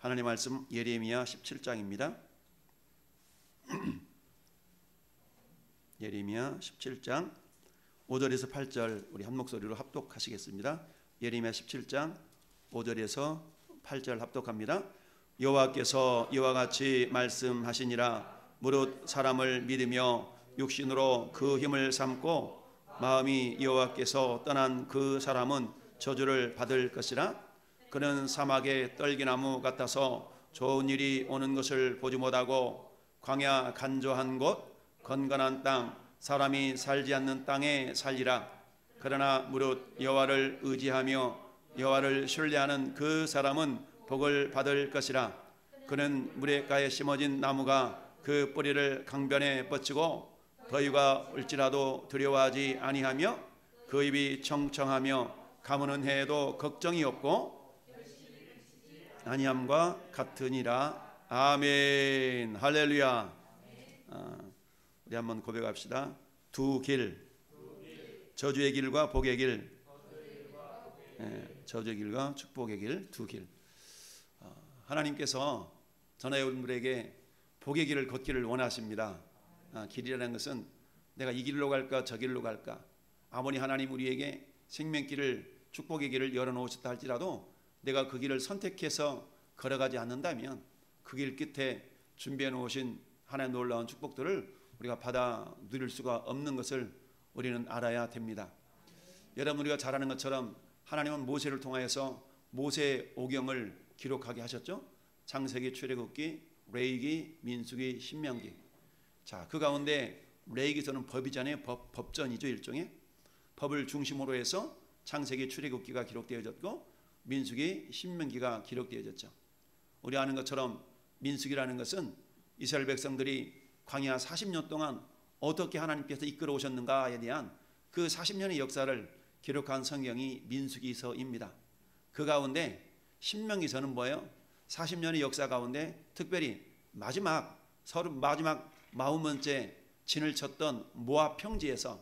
하나님 말씀 예레미야 17장입니다. 예레미야 17장 5절에서 8절 우리 한 목소리로 합독하시겠습니다. 예레미야 17장 5절에서 8절 합독합니다. 여호와께서 이와 같이 말씀하시니라. 무릇 사람을 믿으며 육신으로 그 힘을 삼고 마음이 여호와께서 떠난 그 사람은 저주를 받을 것이라. 그는 사막의 떨기나무 같아서 좋은 일이 오는 것을 보지 못하고 광야 간조한 곳 건건한 땅 사람이 살지 않는 땅에 살리라. 그러나 무릇 여호와를 의지하며 여호와를 신뢰하는 그 사람은 복을 받을 것이라. 그는 물가에 심어진 나무가 그 뿌리를 강변에 뻗치고 더위가 올지라도 두려워하지 아니하며 그 입이 청청하며 가무는 해에도 걱정이 없고 아니함과 같으니라. 아멘. 할렐루야. 우리 한번 고백합시다. 두 길, 저주의 길과 복의 길, 저주의 길과 축복의 길, 두 길. 하나님께서 저나 여러분들에게 복의 길을 걷기를 원하십니다. 길이라는 것은 내가 이 길로 갈까 저 길로 갈까, 아무리 하나님 우리에게 생명길을 축복의 길을 열어놓으셨다 할지라도 내가 그 길을 선택해서 걸어가지 않는다면 그 길 끝에 준비해 놓으신 하나님의 놀라운 축복들을 우리가 받아 누릴 수가 없는 것을 우리는 알아야 됩니다. 여러분, 우리가 잘 아는 것처럼 하나님은 모세를 통하여서 모세 오경을 기록하게 하셨죠. 창세기, 출애굽기, 레위기, 민수기, 신명기. 자, 그 가운데 레위기서는 법이잖아요. 법전이죠. 일종의 법을 중심으로 해서 창세기, 출애굽기가 기록되어졌고 민수기, 신명기가 기록되어졌죠. 우리 아는 것처럼 민수기라는 것은 이스라엘 백성들이 광야 40년 동안 어떻게 하나님께서 이끌어 오셨는가에 대한 그 40년의 역사를 기록한 성경이 민수기서입니다. 그 가운데 신명기서는 뭐예요? 40년의 역사 가운데 특별히 마지막 40번째 진을 쳤던 모압 평지에서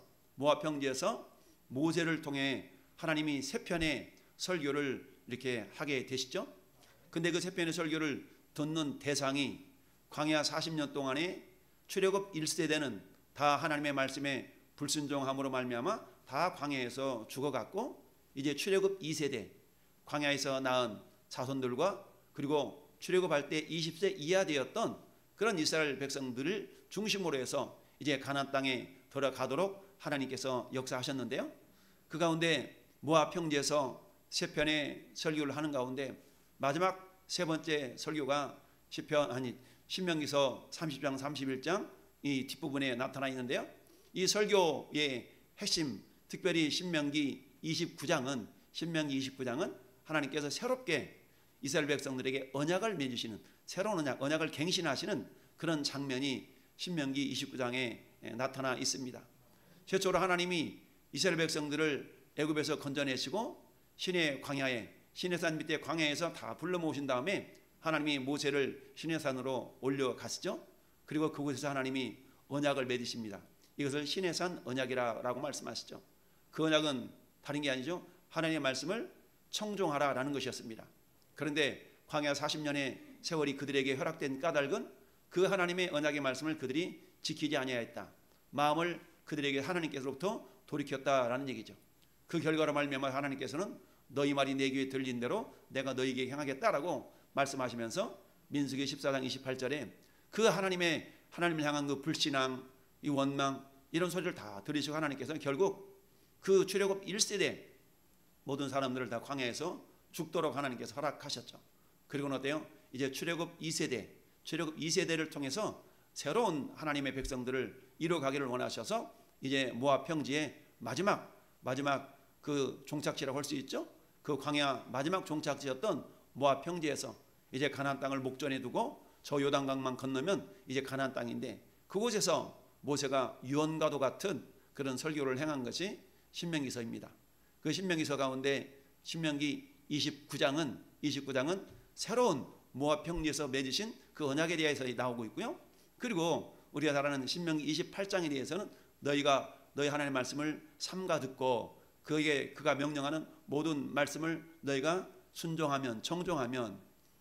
모세를 통해 하나님이 세 편의 설교를 이렇게 하게 되시죠. 근데 그 세 편의 설교를 듣는 대상이 광야 40년 동안에 출애굽 1세대는 다 하나님의 말씀에 불순종함으로 말미암아 다 광야에서 죽어갔고, 이제 출애굽 2세대 광야에서 낳은 자손들과 그리고 출애굽할 때 20세 이하 되었던 그런 이스라엘 백성들을 중심으로 해서 이제 가나안 땅에 들어가도록 하나님께서 역사하셨는데요. 그 가운데 모압 평지에서 세 편의 설교를 하는 가운데 마지막 세 번째 설교가 신명기서 30장 31장 이 뒷부분에 나타나 있는데요. 이 설교의 핵심, 특별히 신명기 29장은 하나님께서 새롭게 이스라엘 백성들에게 언약을 맺으시는, 새로운 언약을 갱신하시는 그런 장면이 신명기 29장에 나타나 있습니다. 최초로 하나님이 이스라엘 백성들을 애굽에서 건져내시고 시내 광야에, 시내산 밑에 광야에서 다 불러 모으신 다음에 하나님이 모세를 시내산으로 올려가시죠. 그리고 그곳에서 하나님이 언약을 맺으십니다. 이것을 시내산 언약이라고 말씀하시죠. 그 언약은 다른 게 아니죠. 하나님의 말씀을 청종하라라는 것이었습니다. 그런데 광야 40년의 세월이 그들에게 허락된 까닭은 그 하나님의 언약의 말씀을 그들이 지키지 아니하였다. 마음을 그들에게 하나님께서로부터 돌이켰다라는 얘기죠. 그 결과로 말미암아 하나님께서는 너희 말이 내 귀에 들린 대로 내가 너희에게 행하겠다라고 말씀하시면서 민수기 14장 28절에 그 하나님을 향한 그 불신앙, 이 원망, 이런 소리를 다 들으시고 하나님께서는 결국 그 출애굽 1세대 모든 사람들을 다 광야에서 죽도록 하나님께서 허락하셨죠. 그리고는 어때요? 이제 출애굽 2세대를 통해서 새로운 하나님의 백성들을 이루어가기를 원하셔서 이제 모압 평지의 마지막 그 종착지라고 할 수 있죠. 그 광야 마지막 종착지였던 모압 평지에서 이제 가나안 땅을 목전에 두고 저 요단강만 건너면 이제 가나안 땅인데, 그곳에서 모세가 유언과도 같은 그런 설교를 행한 것이 신명기서입니다. 그 신명기서 가운데 신명기 29장은 새로운 모압 평지에서 맺으신 그 언약에 대해서 나오고 있고요. 그리고 우리가 잘 아는 신명기 28장에 대해서는 너희 하나님의 말씀을 삼가 듣고 그가 명령하는 모든 말씀을 너희가 순종하면, 청종하면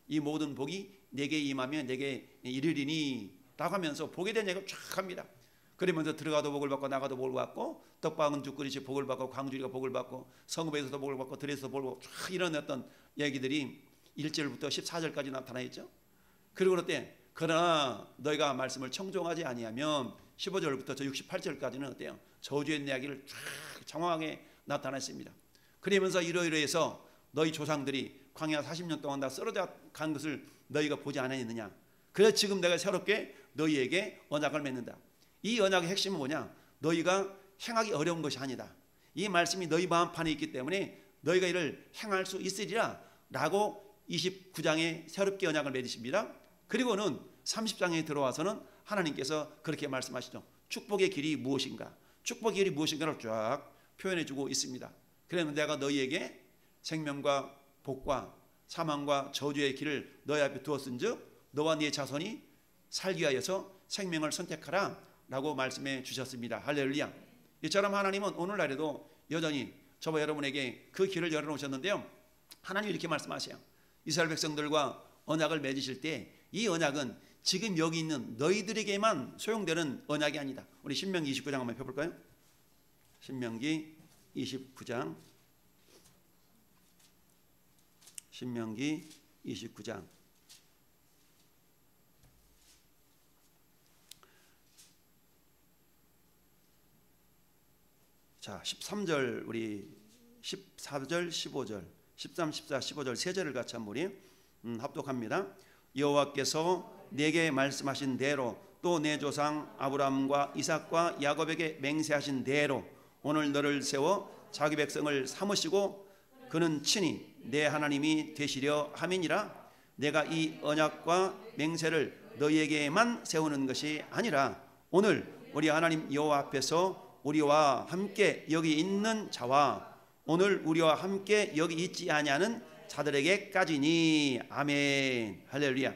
이 모든 복이 내게 임하며 내게 이르리니 라고 하면서 복에 대한 얘기를 쫙 합니다. 그러면서 들어가도 복을 받고 나가도 복을 받고 떡방은 두 그릇이 복을 받고 광주리가 복을 받고 성읍에서도 복을 받고 들에서도 복을 받고 쫙 이런 어떤 얘기들이 1절부터 14절까지 나타나 있죠. 그리고 그때 그러나 너희가 말씀을 청종하지 아니하면 15절부터 저 68절까지는 어때요? 저주의 이야기를 쫙 장황하게 나타냈습니다. 그러면서 이러이러해서 너희 조상들이 광야 40년 동안 다 쓰러져 간 것을 너희가 보지 않았느냐. 그래서 지금 내가 새롭게 너희에게 언약을 맺는다. 이 언약의 핵심은 뭐냐? 너희가 행하기 어려운 것이 아니다. 이 말씀이 너희 마음판에 있기 때문에 너희가 이를 행할 수 있으리라 라고 29장에 새롭게 언약을 맺으십니다. 그리고는 30장에 들어와서는 하나님께서 그렇게 말씀하시죠. 축복의 길이 무엇인가? 축복의 길이 무엇인가를 쫙 표현해 주고 있습니다. 그래서 내가 너희에게 생명과 복과 사망과 저주의 길을 너희 앞에 두었은즉 너와 네 자손이 살기 위하여서 생명을 선택하라 라고 말씀해 주셨습니다. 할렐루야. 이처럼 하나님은 오늘날에도 여전히 저와 여러분에게 그 길을 열어놓으셨는데요. 하나님이 이렇게 말씀하세요. 이스라엘 백성들과 언약을 맺으실 때 이 언약은 지금 여기 있는 너희들에게만 소용되는 언약이 아니다. 우리 신명기 29장 한번 펴볼까요? 신명기 29장 신명기 29장 자 13절 우리 14절 15절 13, 14, 15절 세 절을 같이 한번 우리 합독합니다. 여호와께서 내게 말씀하신 대로 또 내 조상 아브라함과 이삭과 야곱에게 맹세하신 대로 오늘 너를 세워 자기 백성을 삼으시고 그는 친히 내 하나님이 되시려 함이니라. 내가 이 언약과 맹세를 너희에게만 세우는 것이 아니라 오늘 우리 하나님 여호와 앞에서 우리와 함께 여기 있는 자와 오늘 우리와 함께 여기 있지 아니하는 자들에게까지니. 아멘. 할렐루야.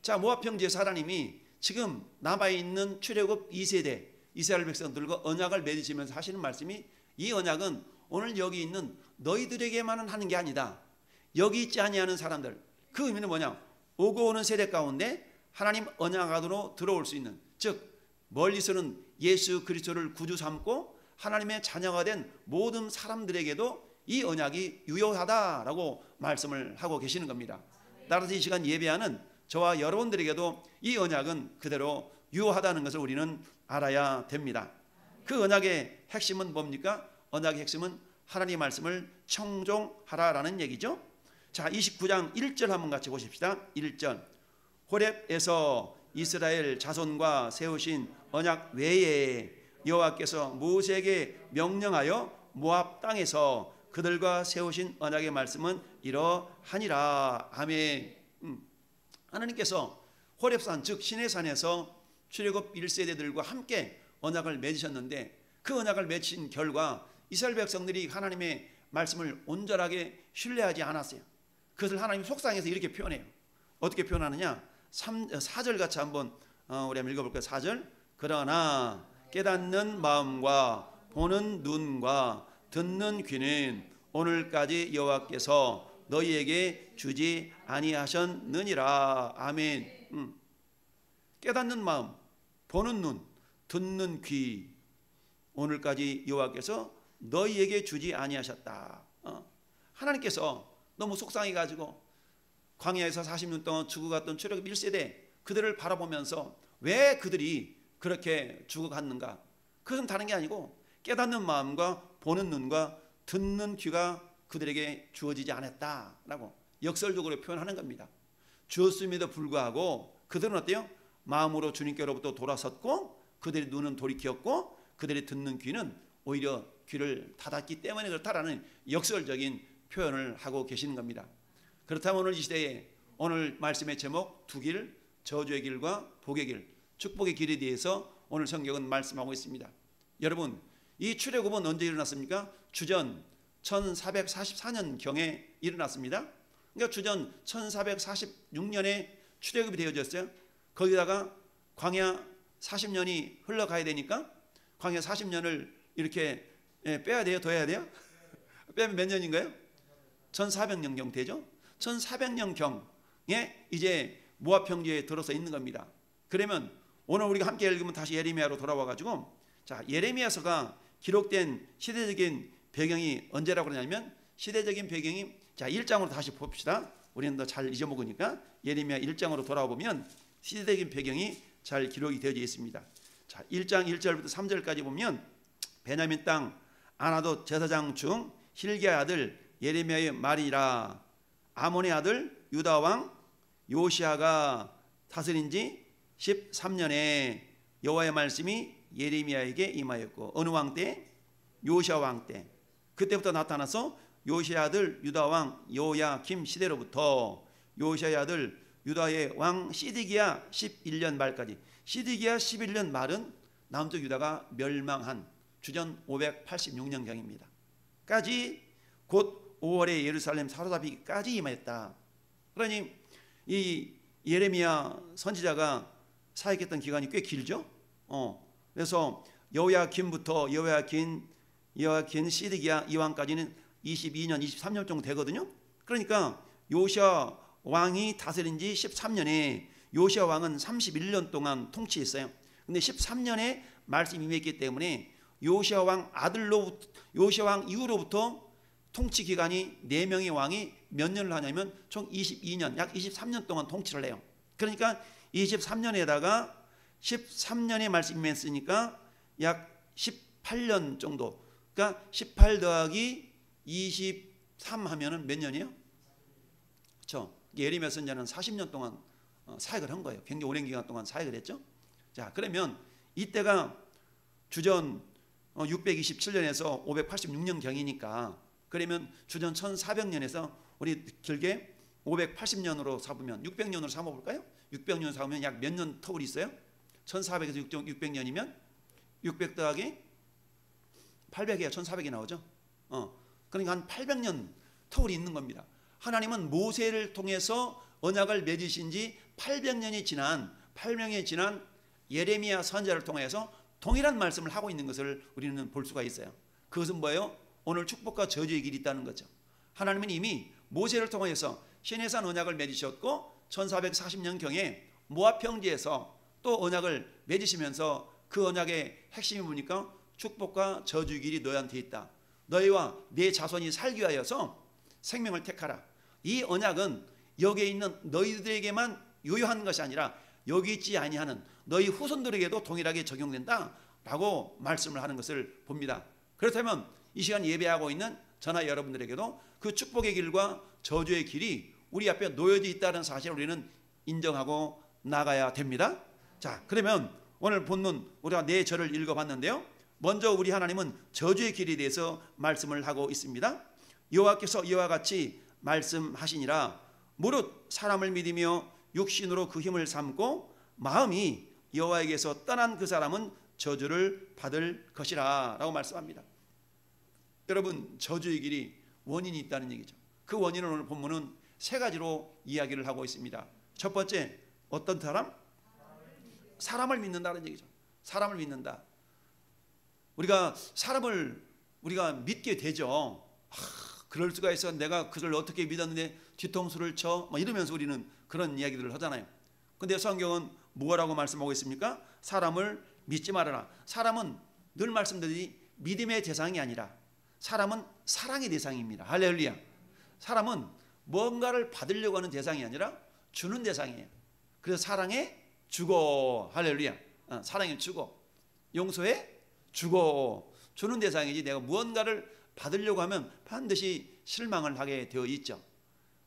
자, 모압 평지에서 하나님이 지금 남아있는 출애굽 2세대 이스라엘 백성들과 언약을 맺으시면서 하시는 말씀이 이 언약은 오늘 여기 있는 너희들에게만은 하는 게 아니다. 여기 있지 아니하는 사람들. 그 의미는 뭐냐? 오고 오는 세대 가운데 하나님 언약 안으로 들어올 수 있는, 즉 멀리서는 예수 그리스도를 구주 삼고 하나님의 자녀가 된 모든 사람들에게도 이 언약이 유효하다라고 말씀을 하고 계시는 겁니다. 따라서 이 시간 예배하는 저와 여러분들에게도 이 언약은 그대로 유효하다는 것을 우리는 알아야 됩니다. 그 언약의 핵심은 뭡니까? 언약의 핵심은 하나님의 말씀을 청종하라라는 얘기죠. 자, 29장 1절 한번 같이 보십시다. 1절. 호렙에서 이스라엘 자손과 세우신 언약 외에 여호와께서 모세에게 명령하여 모압 땅에서 그들과 세우신 언약의 말씀은 이러하니라. 아멘. 하나님께서 호렙산 즉 시내산에서 출애굽 1세대들과 함께 언약을 맺으셨는데 그 언약을 맺힌 결과 이스라엘 백성들이 하나님의 말씀을 온전하게 신뢰하지 않았어요. 그것을 하나님 속상해서 이렇게 표현해요. 어떻게 표현하느냐? 4절 같이 한번 우리 한번 읽어볼까요? 4절. 그러나 깨닫는 마음과 보는 눈과 듣는 귀는 오늘까지 여호와께서 너희에게 주지 아니하셨느니라. 아멘. 깨닫는 마음, 보는 눈, 듣는 귀, 오늘까지 여호와께서 너희에게 주지 아니하셨다. 하나님께서 너무 속상해가지고 광야에서 40년 동안 죽어갔던 출애굽 1세대 그들을 바라보면서 왜 그들이 그렇게 죽어갔는가? 그것은 다른 게 아니고 깨닫는 마음과 보는 눈과 듣는 귀가 그들에게 주어지지 않았다라고 역설적으로 표현하는 겁니다. 주었음에도 불구하고 그들은 어때요? 마음으로 주님께로부터 돌아섰고 그들의 눈은 돌이켰고 그들의 듣는 귀는 오히려 귀를 닫았기 때문에 그렇다라는 역설적인 표현을 하고 계시는 겁니다. 그렇다면 오늘 이 시대에 오늘 말씀의 제목 두 길, 저주의 길과 복의 길, 축복의 길에 대해서 오늘 성경은 말씀하고 있습니다. 여러분, 이 출애굽은 언제 일어났습니까? 주전 1444년경에 일어났습니다. 그러니까 주전 1446년에 출애굽이 되어졌어요. 거기다가 광야 40년이 흘러가야 되니까 광야 40년을 이렇게 빼야 돼요? 더 해야 돼요? 빼면 몇 년인가요? 1400년경 되죠? 1400년경 이제 모압 평지에 들어서 있는 겁니다. 그러면 오늘 우리가 함께 읽으면 다시 예레미야로 돌아와 가지고, 자, 예레미야서가 기록된 시대적인 배경이 언제라고 그러냐면, 시대적인 배경이, 자, 1장으로 다시 봅시다. 우리는 더 잘 잊어먹으니까 예레미야 1장으로 돌아와 보면 시대적인 배경이 잘 기록이 되어져 있습니다. 자, 1장 1절부터 3절까지 보면, 베냐민 땅 아나돗 제사장 중 hil기야의 아들 예레미야의 말이라. 아몬의 아들 유다 왕 요시야가 다스린 지 13년에 여호와의 말씀이 예레미야에게 임하였고, 어느 왕 때? 요시야 왕 때. 그때부터 나타나서 요시야 아들 유다 왕 요야김 시대로부터 요시야의 아들 유다의 왕 시드기야 11년 말까지. 시드기야 11년 말은 남쪽 유다가 멸망한 주전 586년경입니다. 까지 곧 5월에 예루살렘 사로잡히기까지 임하였다. 그러니 이 예레미야 선지자가 사역했던 기간이 꽤 길죠. 그래서 여호야김부터 여호야긴 시드기야 이 왕까지는 22년 23년 정도 되거든요. 그러니까 요시야 왕이 다스린 지 13년에 요시야 왕은 31년 동안 통치했어요. 근데 13년에 말씀이 임했기 때문에 요시야 왕 이후로부터 통치 기간이 4명의 왕이 몇 년을 하냐면 총 22년, 약 23년 동안 통치를 해요. 그러니까 23년에다가 13년의 말씀이 임했으니까 약 18년 정도. 그러니까 18 더하기 23 하면은 몇 년이에요? 그렇죠. 예레미야 선지자는 40년 동안 사역을 한 거예요. 굉장히 오랜 기간 동안 사역을 했죠. 자, 그러면 이때가 주전 627년에서 586년 경이니까, 그러면 주전 1400년에서 우리 길게 580년으로 삼으면 600년으로 삼아볼까요? 600년 삼으면 약 몇 년 터울이 있어요? 1400에서 600년이면 600 더하기 800이야 1400이 나오죠. 그러니까 한 800년 터울이 있는 겁니다. 하나님은 모세를 통해서 언약을 맺으신 지 800년이 지난 예레미야 선지자를 통해서 동일한 말씀을 하고 있는 것을 우리는 볼 수가 있어요. 그것은 뭐예요? 오늘 축복과 저주의 길이 있다는 거죠. 하나님은 이미 모세를 통해서 시내산 언약을 맺으셨고 1440년경에 모압 평지에서 또 언약을 맺으시면서 그 언약의 핵심이 뭡니까? 축복과 저주의 길이 너희한테 있다. 너희와 네 자손이 살기 위하여서 생명을 택하라. 이 언약은 여기에 있는 너희들에게만 유효한 것이 아니라 여기 있지 아니하는 너희 후손들에게도 동일하게 적용된다라고 말씀을 하는 것을 봅니다. 그렇다면 이 시간 예배하고 있는 저나 여러분들에게도 그 축복의 길과 저주의 길이 우리 앞에 놓여져 있다는 사실을 우리는 인정하고 나가야 됩니다. 자, 그러면 오늘 본문 우리가 네 절을 읽어봤는데요. 먼저 우리 하나님은 저주의 길에 대해서 말씀을 하고 있습니다. 여호와께서 이와 같이 말씀하시니라. 무릇 사람을 믿으며 육신으로 그 힘을 삼고 마음이 여호와에게서 떠난 그 사람은 저주를 받을 것이라 라고 말씀합니다. 여러분, 저주의 길이 원인이 있다는 얘기죠. 그 원인을 오늘 본문은 세 가지로 이야기를 하고 있습니다. 첫 번째, 어떤 사람? 사람을 믿는다는 얘기죠. 사람을 믿는다. 우리가 사람을 우리가 믿게 되죠. 그럴 수가 있어. 내가 그를 어떻게 믿었는데 뒤통수를 쳐 이러면서 우리는 그런 이야기들을 하잖아요. 근데 성경은 뭐라고 말씀하고 있습니까? 사람을 믿지 말아라. 사람은 늘 말씀드리니 믿음의 대상이 아니라 사람은 사랑의 대상입니다. 할렐루야. 사람은 뭔가를 받으려고 하는 대상이 아니라 주는 대상이에요. 그래서 사랑에 주고, 할렐루야. 사랑에 주고, 용서에 주고, 주는 대상이지 내가 무언가를 받으려고 하면 반드시 실망을 하게 되어 있죠.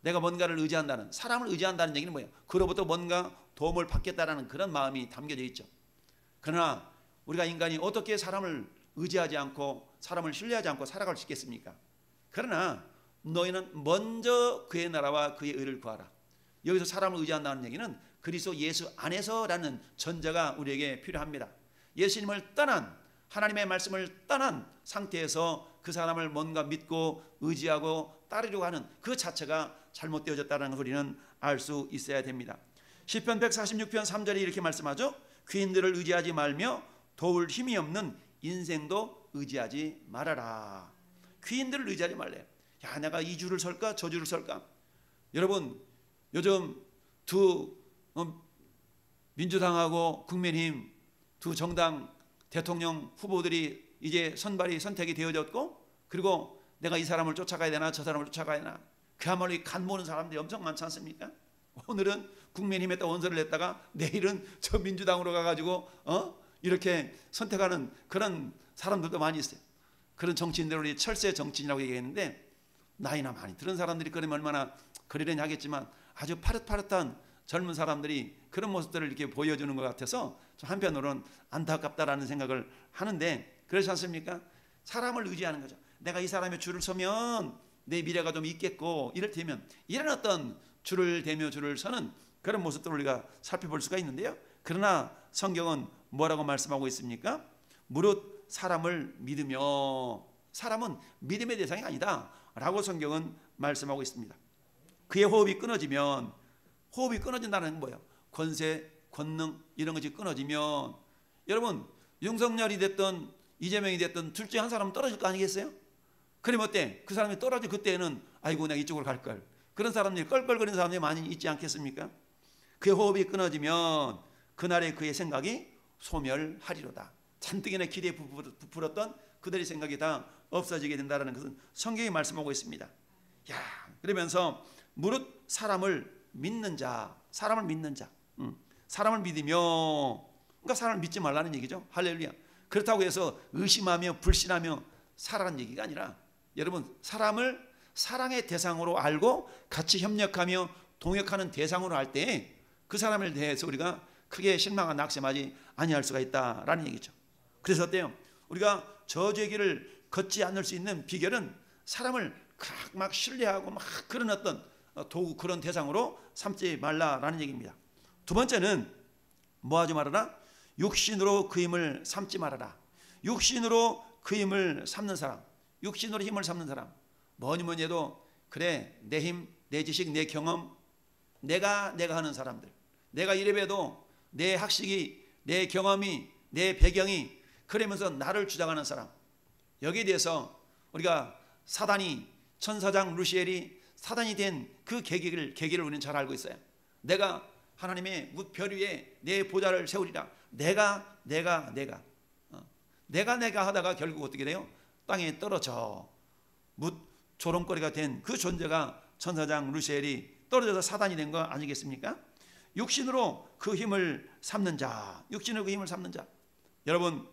내가 뭔가를 의지한다는, 사람을 의지한다는 얘기는 뭐예요? 그로부터 뭔가 도움을 받겠다라는 그런 마음이 담겨져 있죠. 그러나 우리가 인간이 어떻게 사람을 의지하지 않고 사람을 신뢰하지 않고 살아갈 수 있겠습니까? 그러나 너희는 먼저 그의 나라와 그의 의를 구하라. 여기서 사람을 의지한다는 얘기는 그리스도 예수 안에서라는 전제가 우리에게 필요합니다. 예수님을 떠난, 하나님의 말씀을 떠난 상태에서 그 사람을 뭔가 믿고 의지하고 따르려고 하는 그 자체가 잘못되어졌다는 걸 우리는 알 수 있어야 됩니다. 시편 146편 3절에 이렇게 말씀하죠. 귀인들을 의지하지 말며 도울 힘이 없는 인생도 의지하지 말아라. 귀인들을 의지하지 말래요. 야, 내가 이 줄을 설까 저 줄을 설까. 여러분, 요즘 두 민주당하고 국민의힘 두 정당 대통령 후보들이 이제 선택이 되어졌고, 그리고 내가 이 사람을 쫓아가야 되나 저 사람을 쫓아가야 되나, 그야말로 간 보는 사람들이 엄청 많지 않습니까? 오늘은 국민의힘에다 원서를 냈다가 내일은 저 민주당으로 가가지고 이렇게 선택하는 그런 사람들도 많이 있어요. 그런 정치인들을 우리 철새 정치인이라고 얘기했는데, 나이나 많이 들은 사람들이 그러면 얼마나 그러려니 하겠지만 아주 파릇파릇한 젊은 사람들이 그런 모습들을 이렇게 보여주는 것 같아서 좀 한편으로는 안타깝다라는 생각을 하는데, 그렇지 않습니까? 사람을 의지하는 거죠. 내가 이 사람의 줄을 서면 내 미래가 좀 있겠고, 이를테면 이런 어떤 줄을 대며 줄을 서는 그런 모습들을 우리가 살펴볼 수가 있는데요. 그러나 성경은 뭐라고 말씀하고 있습니까? 무릇 사람을 믿으며, 사람은 믿음의 대상이 아니다 라고 성경은 말씀하고 있습니다. 그의 호흡이 끊어지면, 호흡이 끊어진다는 건 뭐예요? 권세, 권능 이런 것이 끊어지면, 여러분 윤석열이 됐든 이재명이 됐든 둘 중에 한 사람은 떨어질 거 아니겠어요? 그럼 어때? 그 사람이 떨어져 그때는 아이고 내가 이쪽으로 갈 걸, 그런 사람들이 껄껄거리는 사람들이 많이 있지 않겠습니까? 그의 호흡이 끊어지면 그날의 그의 생각이 소멸하리로다. 잔뜩이나 기대에 부풀었던 그들의 생각이 다 없어지게 된다는 것은 성경이 말씀하고 있습니다. 야, 그러면서 무릇 사람을 믿는 자, 사람을 믿는 자, 사람을 믿으며, 그러니까 사람을 믿지 말라는 얘기죠. 할렐루야. 그렇다고 해서 의심하며 불신하며 살아라는 얘기가 아니라, 여러분 사람을 사랑의 대상으로 알고 같이 협력하며 동역하는 대상으로 할 때 그 사람에 대해서 우리가 크게 실망과 낙심하지 아니할 수가 있다라는 얘기죠. 그래서 어때요? 우리가 저주의 길을 걷지 않을 수 있는 비결은 사람을 막 신뢰하고 막 그런 어떤 도구, 그런 대상으로 삼지 말라라는 얘기입니다. 두 번째는 뭐 하지 말아라? 육신으로 그 힘을 삼지 말아라. 육신으로 그 힘을 삼는 사람, 육신으로 힘을 삼는 사람, 뭐니 해도 그래 내 힘, 내 지식, 내 경험, 내가 하는 사람들, 내가 이래봬도 내 학식이, 내 경험이, 내 배경이 그러면서 나를 주장하는 사람, 여기에 대해서 우리가 사단이, 천사장 루시엘이 사단이 된 그 계기를 우리는 잘 알고 있어요. 내가 하나님의 별 위에 내 보좌를 세우리라. 내가 하다가 결국 어떻게 돼요? 땅에 떨어져 묻 조롱거리가 된 그 존재가 천사장 루시엘이 떨어져서 사단이 된 거 아니겠습니까? 육신으로 그 힘을 삼는 자, 육신으로 그 힘을 삼는 자. 여러분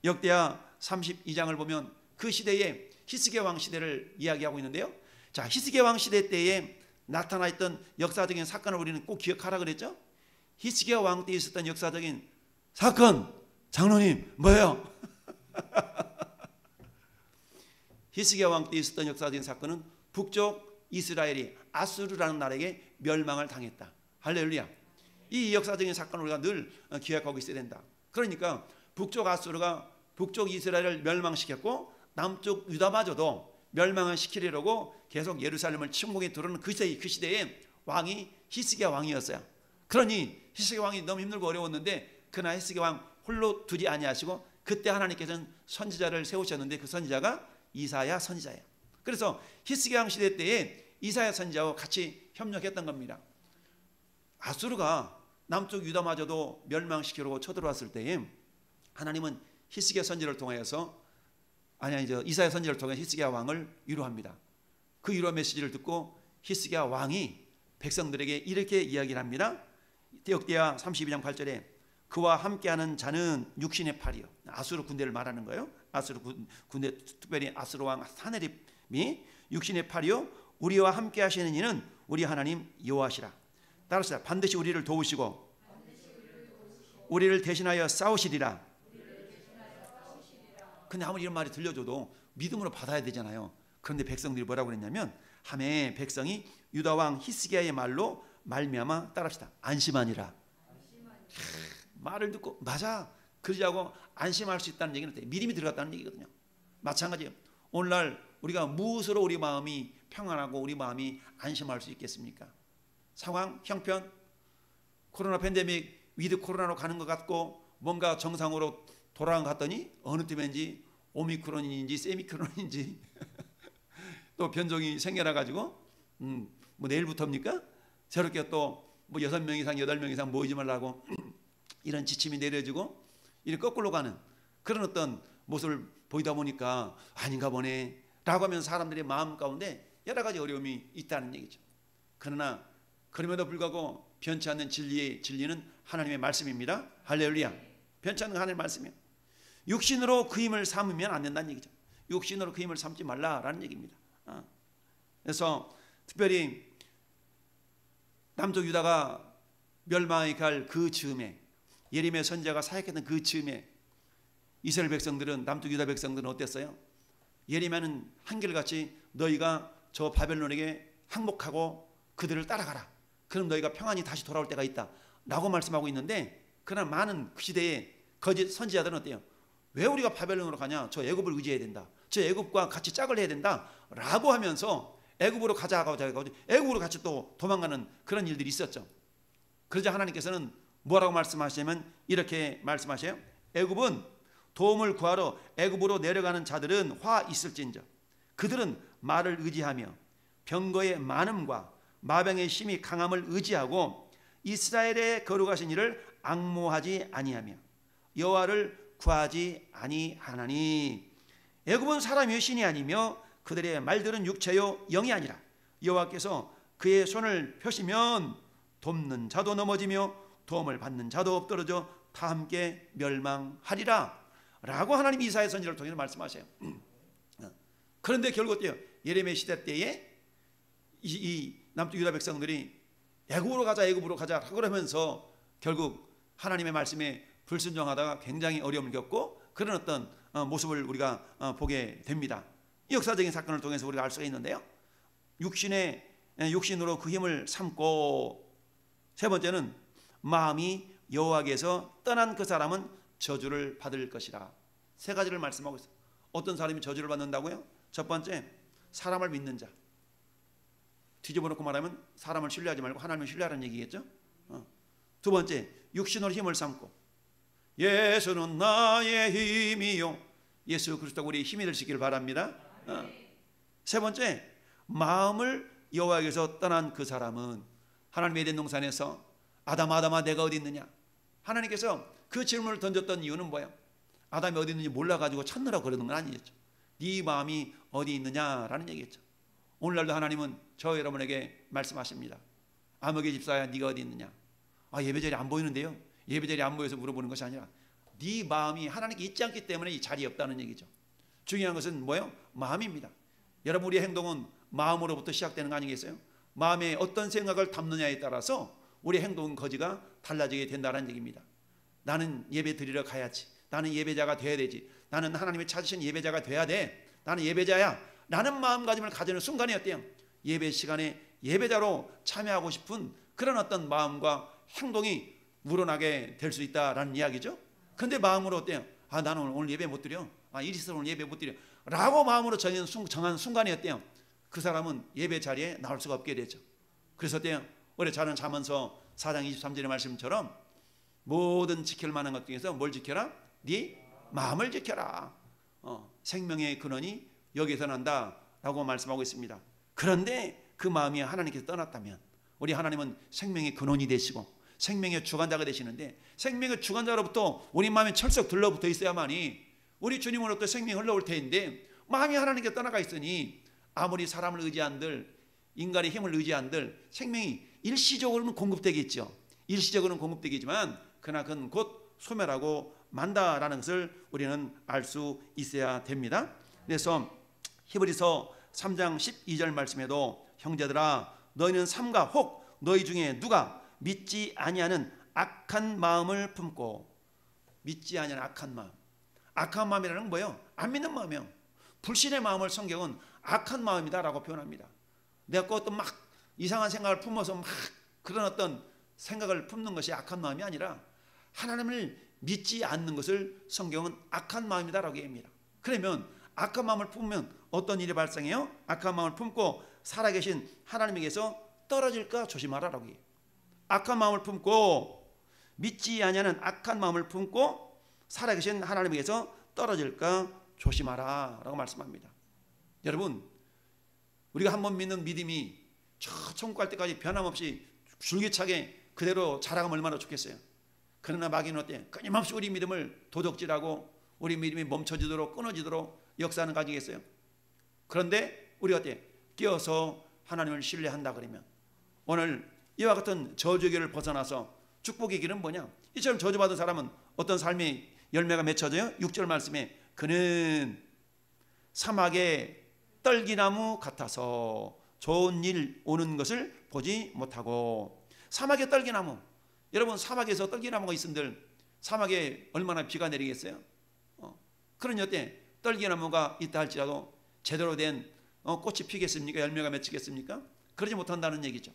역대하 32장을 보면 그 시대에 히스기야 왕 시대를 이야기하고 있는데요. 자, 히스기야 왕 시대 때에 나타나 있던 역사적인 사건을 우리는 꼭 기억하라 그랬죠. 히스기야 왕 때 있었던 역사적인 사건, 장로님 뭐예요? 히스기야 왕 때 있었던 역사적인 사건은 북쪽 이스라엘이 아수르라는 나라에게 멸망을 당했다. 할렐루야. 이 역사적인 사건을 우리가 늘 기억하고 있어야 된다. 그러니까 북쪽 아수르가 북쪽 이스라엘을 멸망시켰고 남쪽 유다마저도 멸망을 시키려고 계속 예루살렘을 침공해 들어오는 그 시대에 왕이 히스기야 왕이었어요. 그러니 히스기야 왕이 너무 힘들고 어려웠는데 그러나 히스기야 왕 홀로 두지 아니하시고 그때 하나님께서는 선지자를 세우셨는데 그 선지자가 이사야 선지자예요. 그래서 히스기야 왕 시대 때에 이사야 선지자와 같이 협력했던 겁니다. 아수르가 남쪽 유다마저도 멸망시키려고 쳐들어왔을 때에 하나님은 히스기야 선지자를 통해서 이사야 선지자를 통해 히스기야 왕을 위로합니다. 그 위로 메시지를 듣고 히스기야 왕이 백성들에게 이렇게 이야기를 합니다. 역대하 32장 8절에 그와 함께하는 자는 육신의 팔이요. 아수르 군대를 말하는 거예요. 아수르 군대, 특별히 아수르 왕 사네립이 육신의 팔이요 우리와 함께 하시는 이는 우리 하나님 여호와시라. 따라서 반드시 우리를 도우시고 우리를 대신하여 싸우시리라. 근데 아무리 이런 말이 들려줘도 믿음으로 받아야 되잖아요. 그런데 백성들이 뭐라고 그랬냐면 하매 백성이 유다왕 히스기야의 말로 말미암아 따라합시다. 안심하니라. 말을 듣고 맞아 그러자고 안심할 수 있다는 얘기는 믿음이 들어갔다는 얘기거든요. 마찬가지예요. 오늘날 우리가 무엇으로 우리 마음이 평안하고 우리 마음이 안심할 수 있겠습니까? 상황, 형편, 코로나 팬데믹 위드 코로나로 가는 것 같고 뭔가 정상으로 돌아간 것 같더니 어느 쯤인지 오미크론인지 세미크론인지 또 변종이 생겨나 가지고 뭐 내일부터입니까? 저렇게 또 뭐 6명 이상 8명 이상 모이지 말라고 이런 지침이 내려지고 이렇게 거꾸로 가는 그런 어떤 모습을 보이다 보니까 아닌가 보네 라고 하면서 사람들의 마음 가운데 여러 가지 어려움이 있다는 얘기죠. 그러나 그럼에도 불구하고 변치 않는 진리는 하나님의 말씀입니다. 할렐루야. 변치 않는 하나님의 말씀이에요. 육신으로 그 힘을 삼으면 안 된다는 얘기죠. 육신으로 그 힘을 삼지 말라라는 얘기입니다. 그래서 특별히 남쪽 유다가 멸망에 갈 그 즈음에 예레미야 선지자가 사역했던 그 즈음에 이스라엘 백성들은 남쪽 유다 백성들은 어땠어요? 예레미야는 한결같이 너희가 저 바벨론에게 항복하고 그들을 따라가라. 그럼 너희가 평안히 다시 돌아올 때가 있다 라고 말씀하고 있는데, 그러나 많은 그 시대의 거짓 선지자들은 어때요? 왜 우리가 바벨론으로 가냐? 저 애굽을 의지해야 된다. 저 애굽과 같이 짝을 해야 된다 라고 하면서 애굽으로 가자고 애굽으로 같이 또 도망가는 그런 일들이 있었죠. 그러자 하나님께서는 뭐라고 말씀하시냐면 이렇게 말씀하셔요. 애굽은 도움을 구하러 애굽으로 내려가는 자들은 화 있을진저 그들은 말을 의지하며 병거의 많음과 마병의 힘이 강함을 의지하고 이스라엘의 거룩하신 이를 앙모하지 아니하며 여호와를 구하지 아니하나니 애굽은 사람이요 신이 아니며 그들의 말들은 육체요 영이 아니라 여호와께서 그의 손을 펴시면 돕는 자도 넘어지며 도움을 받는 자도 엎드러져 다 함께 멸망하리라 라고 하나님 이사야 선지자를 통해서 말씀하셔요. 그런데 결국 어때요? 예레미야 시대 때에 이 남쪽 유다 백성들이 애굽으로 가자 그러면서 결국 하나님의 말씀에 불순종하다가 굉장히 어려움을 겪고 그런 어떤 모습을 우리가 보게 됩니다. 이 역사적인 사건을 통해서 우리가 알 수가 있는데요. 육신으로 그 힘을 삼고, 세 번째는 마음이 여호와께서 떠난 그 사람은 저주를 받을 것이라. 세 가지를 말씀하고 있어요. 어떤 사람이 저주를 받는다고요? 첫 번째, 사람을 믿는 자. 뒤집어 놓고 말하면 사람을 신뢰하지 말고 하나님을 신뢰하라는 얘기겠죠. 두 번째, 육신으로 힘을 삼고, 예수는 나의 힘이요, 예수 그리스도가 우리의 힘이 되시길 바랍니다. 세 번째, 마음을 여호와께서 떠난 그 사람은, 하나님의 에덴 동산에서 아담아 내가 어디 있느냐, 하나님께서 그 질문을 던졌던 이유는 뭐예요? 아담이 어디 있는지 몰라가지고 찾느라고 그러는 건 아니겠죠. 네 마음이 어디 있느냐라는 얘기겠죠. 오늘날도 하나님은 저 여러분에게 말씀하십니다. 아무개 집사야, 네가 어디 있느냐? 예배자리 안 보이는데요. 예배자리 안 보여서 물어보는 것이 아니라 네 마음이 하나님께 있지 않기 때문에 이 자리에 없다는 얘기죠. 중요한 것은 뭐예요? 마음입니다. 여러분, 우리의 행동은 마음으로부터 시작되는 거 아니겠어요? 마음에 어떤 생각을 담느냐에 따라서 우리의 행동 거지가 달라지게 된다는 얘기입니다. 나는 예배 드리러 가야지. 나는 예배자가 돼야 되지. 나는 하나님이 찾으신 예배자가 돼야 돼. 나는 예배자야. 라는 마음가짐을 가지는 순간이 어때요? 예배 시간에 예배자로 참여하고 싶은 그런 어떤 마음과 행동이 우러나게 될 수 있다라는 이야기죠. 근데 마음으로 어때요? 나는 오늘 예배 못 드려. 일이 있어서 오늘 예배 못 드려. 라고 마음으로 정한 순간이 어때요? 그 사람은 예배 자리에 나올 수가 없게 되죠. 그래서 어때요? 우리 저는 잠언서 4장 23절의 말씀처럼 모든 지킬 만한 것 중에서 뭘 지켜라? 네 마음을 지켜라. 생명의 근원이 여기서 난다 라고 말씀하고 있습니다. 그런데 그 마음이 하나님께서 떠났다면, 우리 하나님은 생명의 근원이 되시고 생명의 주관자가 되시는데, 생명의 주관자로부터 우리 마음에 철썩 들러붙어 있어야만이 우리 주님으로부터 생명이 흘러올 텐데, 마음이 하나님께 떠나가 있으니 아무리 사람을 의지한들, 인간의 힘을 의지한들 생명이 일시적으로는 공급되겠죠. 일시적으로는 공급되겠지만 그러나 그건 곧 소멸하고 만다라는 것을 우리는 알 수 있어야 됩니다. 그래서 히브리서 3장 12절 말씀에도 형제들아 너희는 삼가 혹 너희 중에 누가 믿지 아니하는 악한 마음을 품고, 믿지 아니하는 악한 마음, 악한 마음이라는 건 뭐예요? 안 믿는 마음이에요. 불신의 마음을 성경은 악한 마음이다라고 표현합니다. 내가 어떤 막 이상한 생각을 품어서 막 그런 어떤 생각을 품는 것이 악한 마음이 아니라 하나님을 믿지 않는 것을 성경은 악한 마음이다라고 얘기합니다. 그러면 악한 마음을 품으면 어떤 일이 발생해요? 악한 마음을 품고 살아계신 하나님에게서 떨어질까 조심하라라고 해요. 악한 마음을 품고, 믿지 아니하는 악한 마음을 품고 살아계신 하나님에게서 떨어질까 조심하라 라고 말씀합니다. 여러분, 우리가 한번 믿는 믿음이 저 천국 갈 때까지 변함없이 줄기차게 그대로 자라가면 얼마나 좋겠어요. 그러나 마귀는 어때? 끊임없이 우리 믿음을 도적질하고 우리 믿음이 멈춰지도록 끊어지도록 역사는 가지겠어요. 그런데 우리가 어때? 끼어서 하나님을 신뢰한다 그러면 오늘 이와 같은 저주의 길을 벗어나서 축복의 길은 뭐냐? 이처럼 저주받은 사람은 어떤 삶의 열매가 맺혀져요? 6절 말씀에 그는 사막의 떨기나무 같아서 좋은 일 오는 것을 보지 못하고. 사막의 떨기나무, 여러분 사막에서 떨기나무가 있은들 사막에 얼마나 비가 내리겠어요? 그러니 어때? 떨기나무가 있다 할지라도 제대로 된 꽃이 피겠습니까? 열매가 맺히겠습니까? 그러지 못한다는 얘기죠.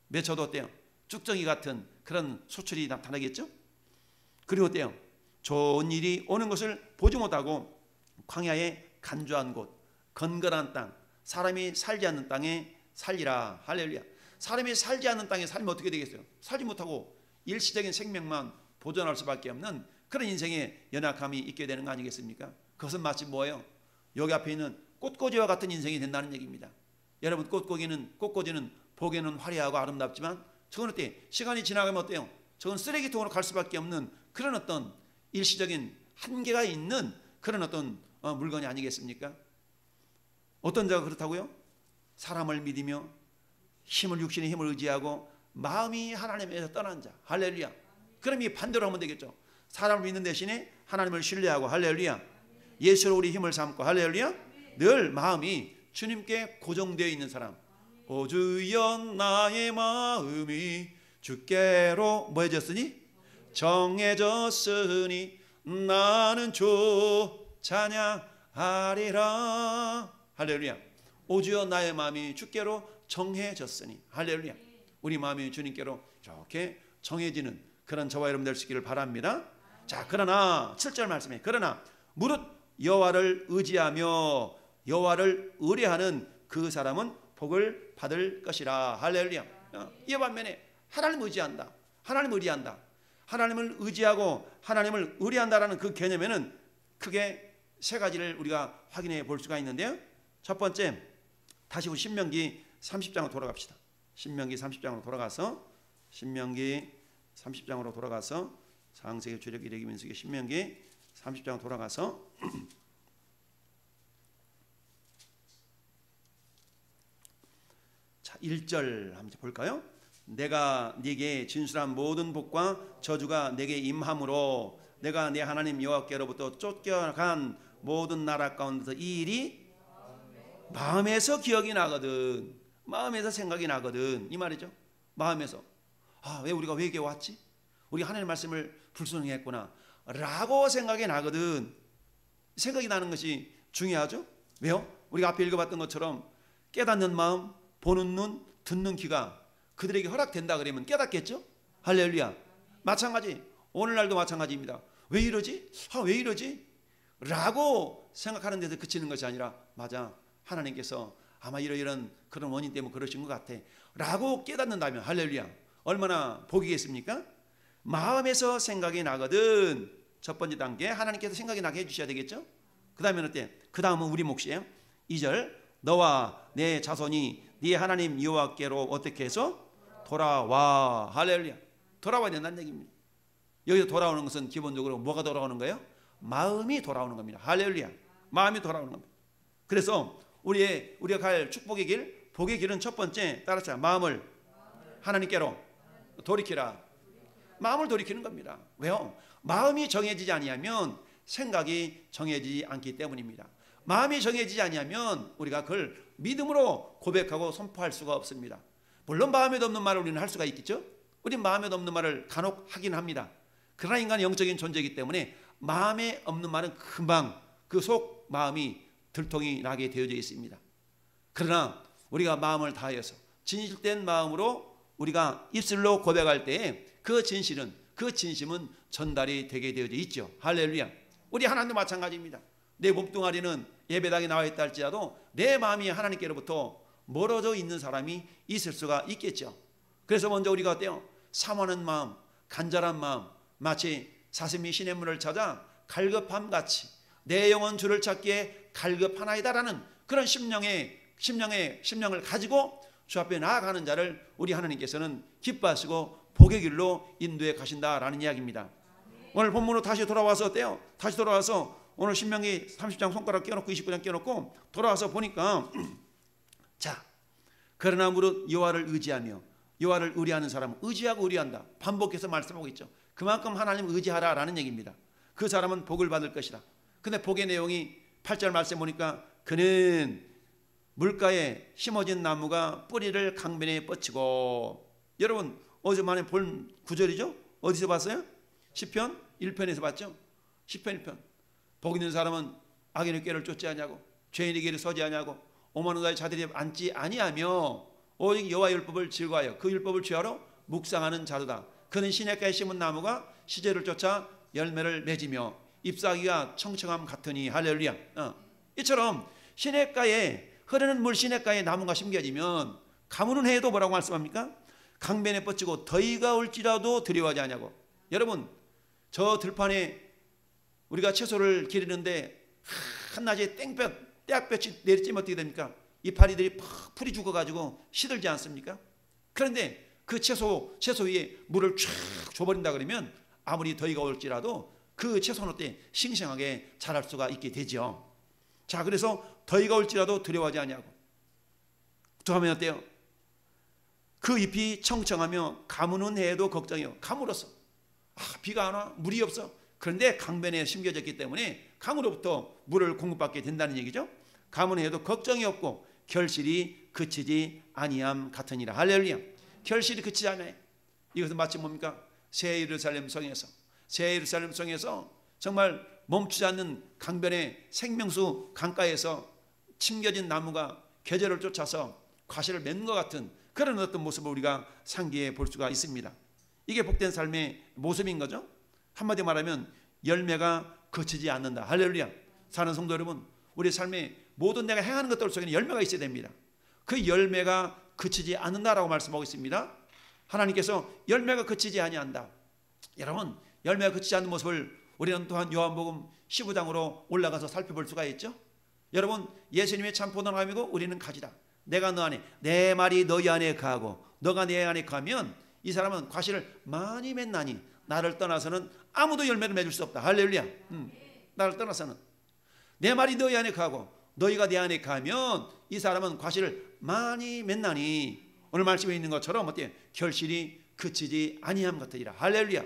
맺혀도 어때요? 쭉정이 같은 그런 소출이 나타나겠죠? 그리고 어때요? 좋은 일이 오는 것을 보지 못하고 광야의 간주한 곳, 건건한 땅, 사람이 살지 않는 땅에 살리라. 할렐루야. 사람이 살지 않는 땅에 살면 어떻게 되겠어요? 살지 못하고 일시적인 생명만 보존할 수밖에 없는 그런 인생의 연약함이 있게 되는 거 아니겠습니까? 그것은 마치 뭐예요? 여기 앞에 있는 꽃꽂이와 같은 인생이 된다는 얘기입니다. 여러분 꽃꽂이는 보기에는 화려하고 아름답지만 저건 어때요? 시간이 지나가면 어때요? 저건 쓰레기통으로 갈 수밖에 없는 그런 어떤 일시적인 한계가 있는 그런 어떤 물건이 아니겠습니까? 어떤 자가 그렇다고요? 사람을 믿으며 육신의 힘을 의지하고 마음이 하나님에서 떠난 자. 할렐루야. 그럼 이 반대로 하면 되겠죠. 사람을 믿는 대신에 하나님을 신뢰하고. 할렐루야. 예수로 우리 힘을 삼고. 할렐루야. 늘 마음이 주님께 고정되어 있는 사람. 오 주여 나의 마음이 주께로 뭐해졌으니? 정해졌으니 나는 주 찬양하리라. 할렐루야. 오 주여 나의 마음이 주께로 정해졌으니. 할렐루야. 우리 마음이 주님께로 이렇게 정해지는 그런 저와 여러분 될 수 있기를 바랍니다. 자, 그러나 7절 말씀에 그러나 무릇 여호와를 의지하며 여호와를 의뢰하는 그 사람은 복을 받을 것이라. 할렐루야. 이 반면에 하나님을 의지한다. 하나님을 의리한다. 하나님을 의지하고 하나님을 의뢰한다라는 그 개념에는 크게 세 가지를 우리가 확인해 볼 수가 있는데요. 첫 번째, 다시 우리 신명기 30장으로 돌아갑시다. 신명기 30장으로 돌아가서 창세기 주력 이레기 민수기 신명기 30장으로 돌아가서 자 1절 한번 볼까요? 내가 네게 진술한 모든 복과 저주가 내게 임함으로 내가 내 하나님 여호와께로부터 쫓겨간 모든 나라 가운데서 이 일이 마음에서 기억이 나거든. 마음에서 생각이 나거든. 이 말이죠. 마음에서 왜 우리가 왜 이게 왔지? 우리 하나님의 말씀을 불순종했구나 라고 생각이 나거든. 생각이 나는 것이 중요하죠. 왜요? 우리가 앞에 읽어봤던 것처럼 깨닫는 마음, 보는 눈, 듣는 귀가 그들에게 허락된다 그러면 깨닫겠죠. 할렐루야. 마찬가지 오늘날도 마찬가지입니다. 왜 이러지? 왜 이러지? 라고 생각하는 데서 그치는 것이 아니라 맞아, 하나님께서 아마 이런 그런 원인 때문에 그러신 것 같아 라고 깨닫는다면 할렐루야. 얼마나 복이겠습니까? 마음에서 생각이 나거든. 첫 번째 단계 하나님께서 생각이 나게 해주셔야 되겠죠. 그 다음에 어때? 그 다음은 우리 몫이에요. 2절 너와 내 자손이 네 하나님 여호와께로 어떻게 해서 돌아와. 할렐루야. 돌아와야 된다는 얘기입니다. 여기서 돌아오는 것은 기본적으로 뭐가 돌아오는 거예요? 마음이 돌아오는 겁니다. 할렐루야. 마음이 돌아오는 겁니다. 그래서 우리가 갈 축복의 길, 복의 길은 첫 번째 따라서 마음을 하나님께로 돌이키라. 마음을 돌이키는 겁니다. 왜요? 마음이 정해지지 아니하면 생각이 정해지지 않기 때문입니다. 마음이 정해지지 아니하면 우리가 그걸 믿음으로 고백하고 선포할 수가 없습니다. 물론 마음에도 없는 말을 우리는 할 수가 있겠죠. 우리는 마음에도 없는 말을 간혹 하긴 합니다. 그러나 인간은 영적인 존재이기 때문에 마음에 없는 말은 금방 그 속 마음이 들통이 나게 되어져 있습니다. 그러나 우리가 마음을 다해서 진실된 마음으로 우리가 입술로 고백할 때에 그 진심은 전달이 되게 되어져 있죠. 할렐루야. 우리 하나님도 마찬가지입니다. 내 몸뚱아리는 예배당에 나와 있다 할지라도 내 마음이 하나님께로부터 멀어져 있는 사람이 있을 수가 있겠죠. 그래서 먼저 우리가 어때요? 사모하는 마음, 간절한 마음, 마치 사슴이 시냇물을 찾아 갈급함같이 내 영혼 주를 찾기에 갈급하나이다라는 그런 심령을 가지고 주 앞에 나아가는 자를 우리 하나님께서는 기뻐하시고 복의 길로 인도해 가신다라는 이야기입니다. 오늘 본문으로 다시 돌아와서 어때요? 다시 돌아와서 오늘 신명기 30장 손가락 끼워놓고 29장 끼워놓고 돌아와서 보니까 자, 그러나 무릇 여호와를 의지하며 여호와를 의뢰하는 사람은 의지하고 의뢰한다. 반복해서 말씀하고 있죠. 그만큼 하나님 의지하라라는 얘기입니다. 그 사람은 복을 받을 것이다. 근데 복의 내용이 8절 말씀 보니까 그는 물가에 심어진 나무가 뿌리를 강변에 뻗치고, 여러분 어제만에 본 구절이죠? 어디서 봤어요? 시편 1편에서 봤죠? 시편 1편. 복 있는 사람은 악인의 꾀를 쫓지 아니하고 죄인의 길을 서지 아니하고 오만한 자의 자들이 앉지 아니하며 오직 여호와의 율법을 즐거워하여 그 율법을 취하러 묵상하는 자도다. 그는 시냇가에 심은 나무가 시제를 쫓아 열매를 맺으며 잎사귀가 청청함 같으니. 할렐루야. 이처럼 시냇가에 흐르는 물 시냇가에 나무가 심겨지면 가무는 해도 뭐라고 말씀합니까? 강변에 뻗치고 더위가 올지라도 두려워하지 아니하고. 여러분 저 들판에 우리가 채소를 기르는데 한낮에 땡볕이 내리쬐면 어떻게 됩니까? 이파리들이 팍 풀이 죽어가지고 시들지 않습니까? 그런데 그 채소 위에 물을 쫙 줘버린다 그러면 아무리 더위가 올지라도 그 채소는 어때? 싱싱하게 자랄 수가 있게 되죠. 자, 그래서 더위가 올지라도 두려워하지 아니하고 또 하면 어때요? 그 잎이 청청하며 가무는 해에도 걱정이요. 가물었어. 비가 안 와, 물이 없어. 그런데 강변에 심겨졌기 때문에 강으로부터 물을 공급받게 된다는 얘기죠. 가무는 해도 걱정이 없고 결실이 그치지 아니함 같으니라. 할렐루야. 결실이 그치지 않아요. 이것은 마치 뭡니까? 새 예루살렘 성에서 정말 멈추지 않는 강변의 생명수 강가에서 심겨진 나무가 계절을 쫓아서 과실을 맺는 것 같은 그런 어떤 모습을 우리가 상기해 볼 수가 있습니다. 이게 복된 삶의 모습인 거죠. 한마디 말하면 열매가 그치지 않는다. 할렐루야. 사는 성도 여러분, 우리 삶의 모든 내가 행하는 것들 속에는 열매가 있어야 됩니다. 그 열매가 그치지 않는다라고 말씀하고 있습니다. 하나님께서 열매가 그치지 아니한다. 여러분, 열매가 그치지 않는 모습을 우리는 또한 요한복음 15장으로 올라가서 살펴볼 수가 있죠. 여러분, 예수님의 참 포도나무이고 우리는 가지다. 내가 너 안에, 내 말이 너희 안에 거하고 너가 내 안에 거하면 이 사람은 과실을 많이 맺나니 나를 떠나서는 아무도 열매를 맺을 수 없다. 할렐루야. 나를 떠나서는 내 말이 너희 안에 거하고 너희가 내 안에 거하면 이 사람은 과실을 많이 맺나니. 오늘 말씀에 있는 것처럼 어때요? 결실이 그치지 아니함 같으리라. 할렐루야.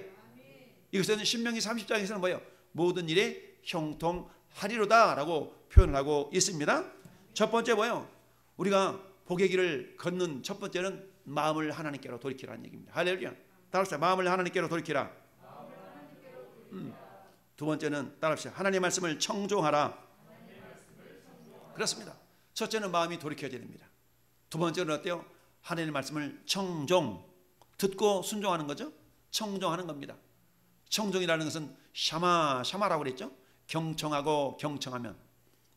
이것은 신명기 30장에서는 뭐예요? 모든 일에 형통하리로다 라고 표현을 하고 있습니다. 첫 번째 뭐예요? 우리가 복의 길을 걷는 첫 번째는 마음을 하나님께로 돌이키라는 얘기입니다. 할렐루야. 따라합시다. 마음을 하나님께로 돌이키라. 두 번째는 따라합시다. 하나님의 말씀을 청종하라. 그렇습니다. 첫째는 마음이 돌이켜져야 됩니다. 두 번째는 어때요? 하나님의 말씀을 청종, 듣고 순종하는 거죠. 청종하는 겁니다. 청종이라는 것은 샤마라고 그랬죠. 경청하고 경청하면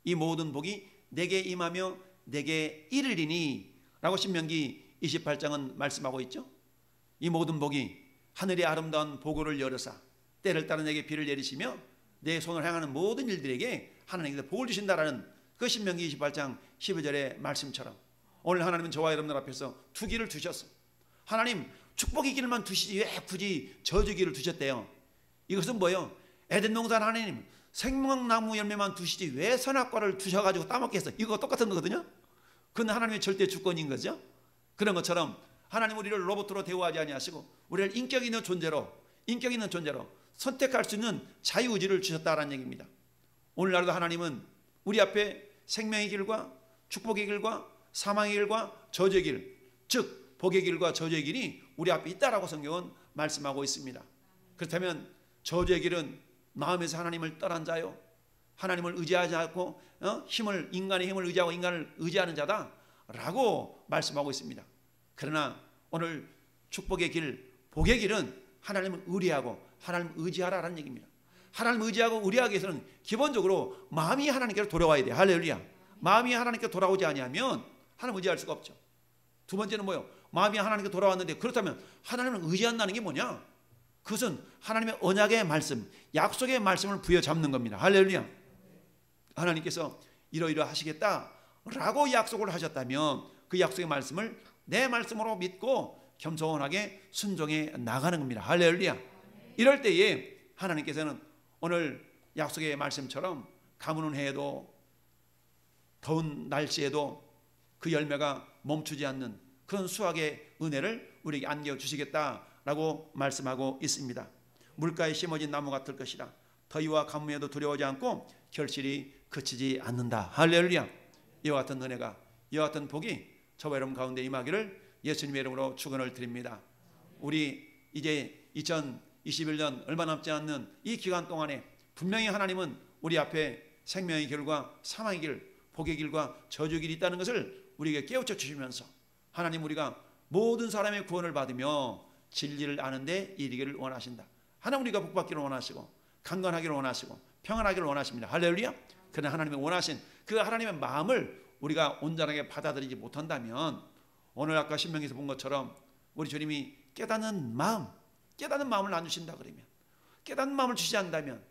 이 모든 복이 내게 임하며 내게 이르리니 라고 신명기 28장은 말씀하고 있죠. 이 모든 복이 하늘의 아름다운 보고를 열어사 때를 따라 내게 비를 내리시며 내 손을 향하는 모든 일들에게 하나님께서 복을 주신다라는 그 신명기 28장 12절의 말씀처럼 오늘 하나님은 저와 여러분들 앞에서 두 길을 두셨어. 하나님 축복의 길만 두시지 왜 굳이 저주 길을 두셨대요. 이것은 뭐예요? 에덴 동산 하나님 생명나무 열매만 두시지 왜 선악과를 두셔가지고 따먹게 했어. 이거 똑같은 거거든요. 그건 하나님의 절대 주권인 거죠. 그런 것처럼 하나님 우리를 로봇으로 대우하지 아니하시고 우리를 인격 있는 존재로 선택할 수 있는 자유의지를 주셨다라는 얘기입니다. 오늘날도 하나님은 우리 앞에 생명의 길과 축복의 길과 사망의 길과 저주의 길, 즉 복의 길과 저주의 길이 우리 앞에 있다라고 성경은 말씀하고 있습니다. 그렇다면 저주의 길은 마음에서 하나님을 떠난 자요, 하나님을 의지하지 않고 인간의 힘을 의지하고 인간을 의지하는 자다라고 말씀하고 있습니다. 그러나 오늘 축복의 길, 복의 길은 하나님을 의뢰하고 하나님을 의지하라는 얘기입니다. 하나님을 의지하고 의뢰하기 위해서는 기본적으로 마음이 하나님께로 돌아와야 돼요. 할렐루야. 마음이 하나님께 돌아오지 아니하면 하나님을 의지할 수가 없죠. 두 번째는 뭐예요? 마음이 하나님께 돌아왔는데 그렇다면 하나님을 의지한다는 게 뭐냐? 그것은 하나님의 언약의 말씀, 약속의 말씀을 부여잡는 겁니다. 할렐루야. 하나님께서 이러이러 하시겠다라고 약속을 하셨다면 그 약속의 말씀을 내 말씀으로 믿고 겸손하게 순종해 나가는 겁니다. 할렐루야. 이럴 때에 하나님께서는 오늘 약속의 말씀처럼 가뭄은 해에도 더운 날씨에도 그 열매가 멈추지 않는 그런 수확의 은혜를 우리에게 안겨주시겠다라고 말씀하고 있습니다. 물가에 심어진 나무 같을 것이라. 더위와 가뭄에도 두려워하지 않고 결실이 그치지 않는다. 할렐루야. 이와 같은 은혜가, 이와 같은 복이 저와 여러분 가운데 임하기를 예수님의 이름으로 축원을 드립니다. 우리 이제 2021년 얼마 남지 않는 이 기간 동안에 분명히 하나님은 우리 앞에 생명의 길과 사망의 길, 복의 길과 저주의 길이 있다는 것을 우리에게 깨우쳐 주시면서 하나님 우리가 모든 사람의 구원을 받으며 진리를 아는데 이르기를 원하신다. 하나님 우리가 복받기를 원하시고 강건하기를 원하시고 평안하기를 원하십니다. 할렐루야. 그러나 하나님의 원하신 그 하나님의 마음을 우리가 온전하게 받아들이지 못한다면 오늘 아까 신명기에서 본 것처럼 우리 주님이 깨닫는 마음을 안 주신다 그러면, 깨닫는 마음을 주시지 않는다면,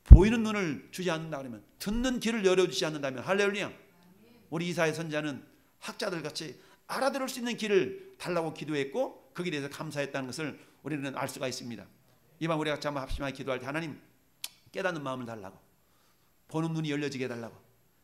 보이는 눈을 주지 않는다 그러면, 듣는 귀를 열어주지 않는다면, 할렐루야. 우리 이사야 선지자는 학자들 같이 알아들을 수 있는 길을 달라고 기도했고 그 길에 대해서 감사했다는 것을 우리는 알 수가 있습니다. 이 밤 우리 같이 한번 합심하게 기도할 때 하나님 깨닫는 마음을 달라고, 보는 눈이 열려지게 해달라고,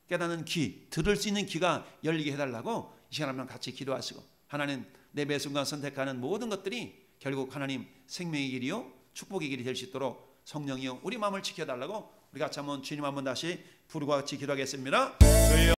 깨닫는 귀, 들을 수 있는 귀가 열리게 해달라고 이 시간 한번 같이 기도하시고, 하나님 내 매 순간 선택하는 모든 것들이 결국 하나님 생명의 길이요 축복의 길이 될 수 있도록 성령이요 우리 마음을 지켜달라고 우리 같이 한번 주님 한번 다시 부르고 같이 기도하겠습니다. 주여